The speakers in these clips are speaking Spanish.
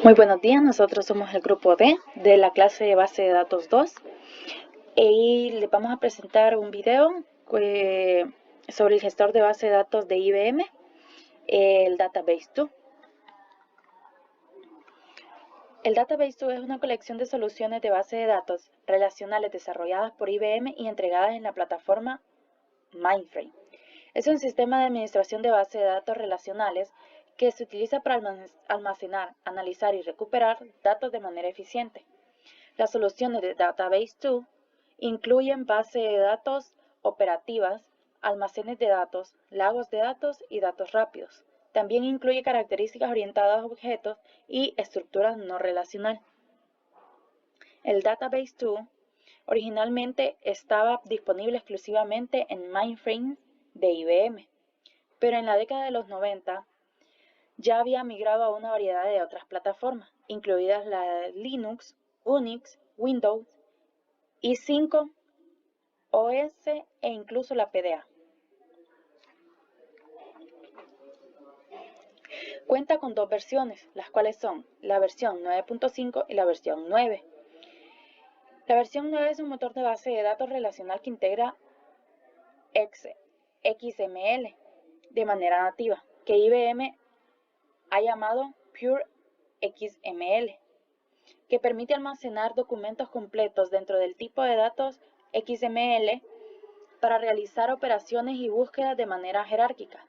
Muy buenos días, nosotros somos el grupo D de la clase de base de datos 2 y les vamos a presentar un video sobre el gestor de base de datos de IBM, el Database 2. El Database 2 es una colección de soluciones de base de datos relacionales desarrolladas por IBM y entregadas en la plataforma Mainframe. Es un sistema de administración de base de datos relacionales que se utiliza para almacenar, analizar y recuperar datos de manera eficiente. Las soluciones de Database 2 incluyen bases de datos operativas, almacenes de datos, lagos de datos y datos rápidos. También incluye características orientadas a objetos y estructuras no relacionales. El Database 2 originalmente estaba disponible exclusivamente en Mainframe de IBM, pero en la década de los 90 ya había migrado a una variedad de otras plataformas, incluidas la de Linux, Unix, Windows, i5, OS e incluso la PDA. Cuenta con dos versiones, las cuales son la versión 9.5 y la versión 9. La versión 9 es un motor de base de datos relacional que integra XML de manera nativa, que IBM ha llamado Pure XML, que permite almacenar documentos completos dentro del tipo de datos XML para realizar operaciones y búsquedas de manera jerárquica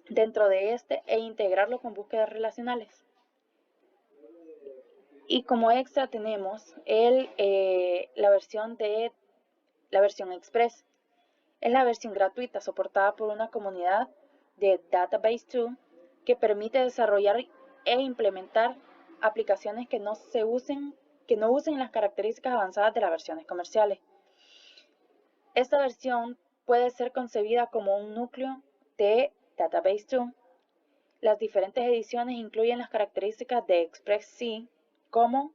dentro de este e integrarlo con búsquedas relacionales. Y como extra tenemos la versión Express. Es la versión gratuita soportada por una comunidad de Database 2 que permite desarrollar e implementar aplicaciones que no usen las características avanzadas de las versiones comerciales. Esta versión puede ser concebida como un núcleo de Database 2. Las diferentes ediciones incluyen las características de Express-C como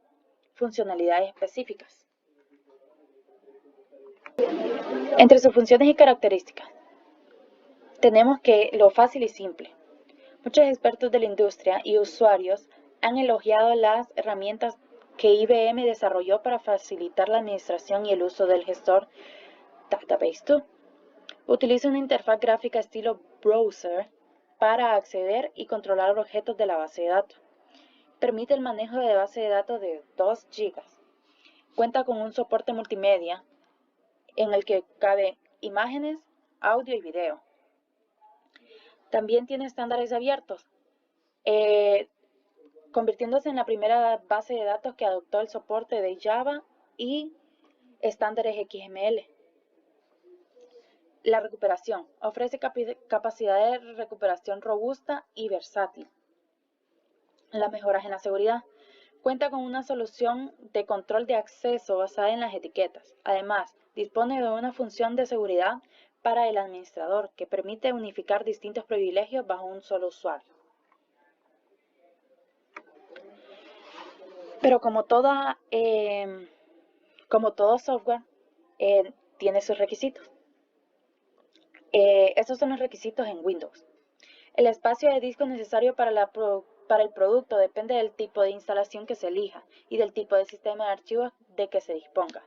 funcionalidades específicas. Entre sus funciones y características, tenemos que lo fácil y simple. Muchos expertos de la industria y usuarios han elogiado las herramientas que IBM desarrolló para facilitar la administración y el uso del gestor Database 2. Utiliza una interfaz gráfica estilo browser para acceder y controlar objetos de la base de datos. Permite el manejo de base de datos de 2 GB. Cuenta con un soporte multimedia en el que cabe imágenes, audio y video. También tiene estándares abiertos, convirtiéndose en la primera base de datos que adoptó el soporte de Java y estándares XML. La recuperación. Ofrece capacidad de recuperación robusta y versátil. Las mejoras en la seguridad. Cuenta con una solución de control de acceso basada en las etiquetas. Además, dispone de una función de seguridad para el administrador que permite unificar distintos privilegios bajo un solo usuario. Pero como todo software, tiene sus requisitos. Estos son los requisitos en Windows. El espacio de disco necesario para el producto depende del tipo de instalación que se elija y del tipo de sistema de archivos de que se disponga.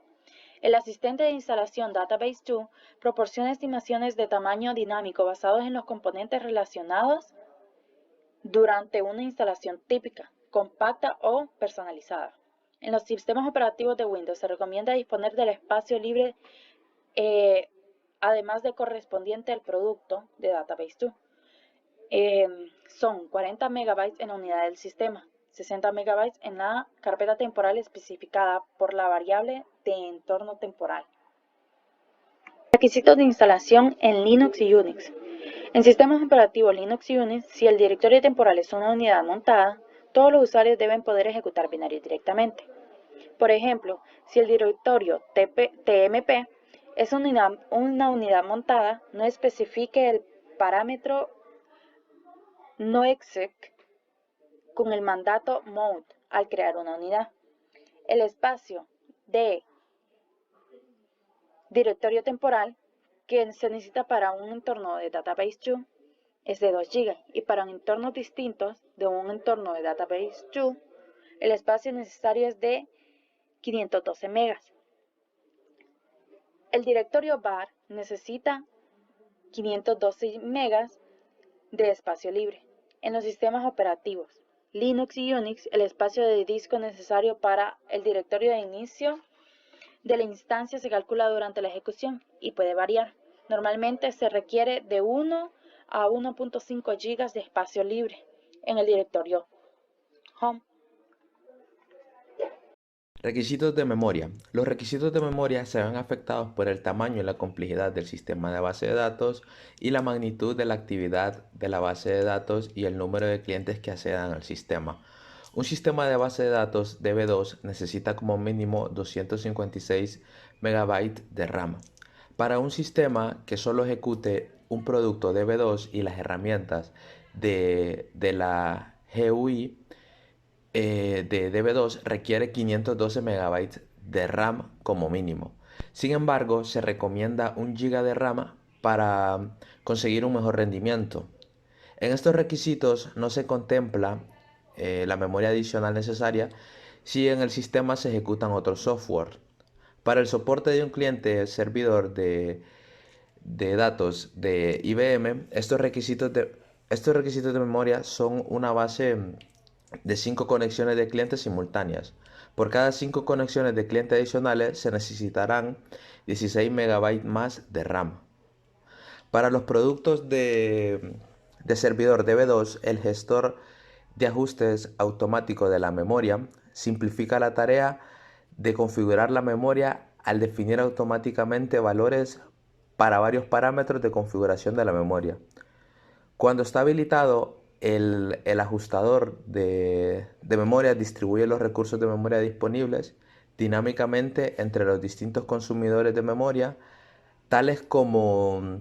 El asistente de instalación Database 2 proporciona estimaciones de tamaño dinámico basados en los componentes relacionados durante una instalación típica, compacta o personalizada. En los sistemas operativos de Windows se recomienda disponer del espacio libre además de correspondiente al producto de Database 2. Son 40 MB en la unidad del sistema, 60 MB en la carpeta temporal especificada por la variable de entorno temporal. Requisitos de instalación en Linux y Unix. En sistemas operativos Linux y Unix, si el directorio temporal es una unidad montada, todos los usuarios deben poder ejecutar binarios directamente. Por ejemplo, si el directorio TMP es una unidad montada, no especifique el parámetro noexec con el mandato mount al crear una unidad. El espacio de directorio temporal que se necesita para un entorno de Database 2 es de 2 GB y para entornos distintos de un entorno de Database 2, el espacio necesario es de 512 megas. El directorio var necesita 512 megas de espacio libre. En los sistemas operativos Linux y Unix, el espacio de disco necesario para el directorio de inicio de la instancia se calcula durante la ejecución y puede variar. Normalmente se requiere de 1 a 1.5 GB de espacio libre en el directorio Home. Requisitos de memoria. Los requisitos de memoria se ven afectados por el tamaño y la complejidad del sistema de base de datos y la magnitud de la actividad de la base de datos y el número de clientes que accedan al sistema. Un sistema de base de datos DB2 necesita como mínimo 256 MB de RAM. Para un sistema que solo ejecute un producto DB2 y las herramientas de la GUI, de DB2 requiere 512 MB de RAM como mínimo. Sin embargo, se recomienda 1 GB de RAM para conseguir un mejor rendimiento. En estos requisitos no se contempla la memoria adicional necesaria si en el sistema se ejecutan otros software. Para el soporte de un cliente servidor de datos de IBM, estos requisitos de memoria son una base de 5 conexiones de clientes simultáneas. Por cada 5 conexiones de clientes adicionales se necesitarán 16 MB más de RAM. Para los productos de servidor DB2, el gestor de ajustes automático de la memoria simplifica la tarea de configurar la memoria al definir automáticamente valores para varios parámetros de configuración de la memoria. Cuando está habilitado, el ajustador de memoria distribuye los recursos de memoria disponibles dinámicamente entre los distintos consumidores de memoria, tales como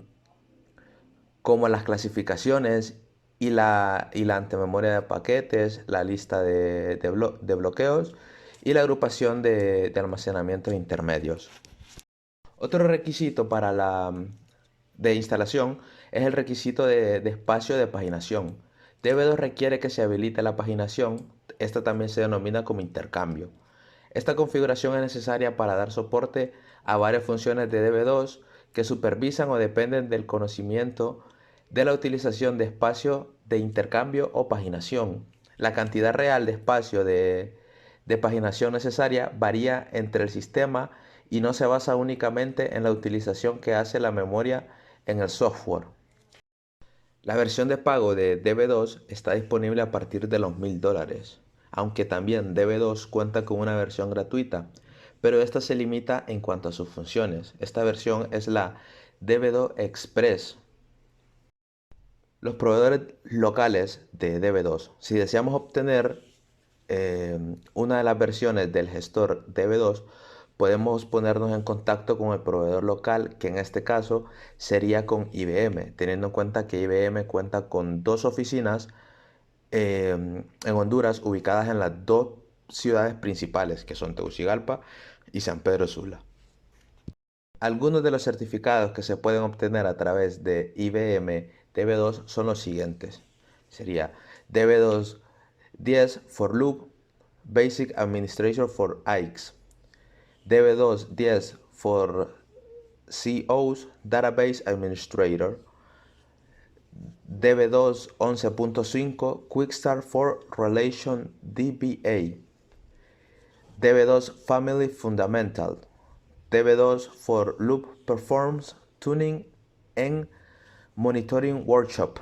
las clasificaciones y la antememoria de paquetes, la lista de bloqueos y la agrupación de almacenamientos intermedios. Otro requisito de instalación es el requisito de espacio de paginación. DB2 requiere que se habilite la paginación, esta también se denomina como intercambio. Esta configuración es necesaria para dar soporte a varias funciones de DB2 que supervisan o dependen del conocimiento de la utilización de espacio de intercambio o paginación. La cantidad real de espacio de paginación necesaria varía entre el sistema y no se basa únicamente en la utilización que hace la memoria en el software. La versión de pago de DB2 está disponible a partir de los $1000, aunque también DB2 cuenta con una versión gratuita, pero esta se limita en cuanto a sus funciones. Esta versión es la DB2 Express. Los proveedores locales de DB2. Si deseamos obtener una de las versiones del gestor DB2, podemos ponernos en contacto con el proveedor local, que en este caso sería con IBM, teniendo en cuenta que IBM cuenta con 2 oficinas en Honduras, ubicadas en las 2 ciudades principales, que son Tegucigalpa y San Pedro Sula. Algunos de los certificados que se pueden obtener a través de IBM DB2 son los siguientes. Sería DB2 10 for Loop, Basic Administrator for AIX, DB2 10 for COs, Database Administrator, DB2 11.5 Quick Start for Relation DBA, DB2 Family Fundamental, DB2 for Loop Performance Tuning and Monitoring Workshop.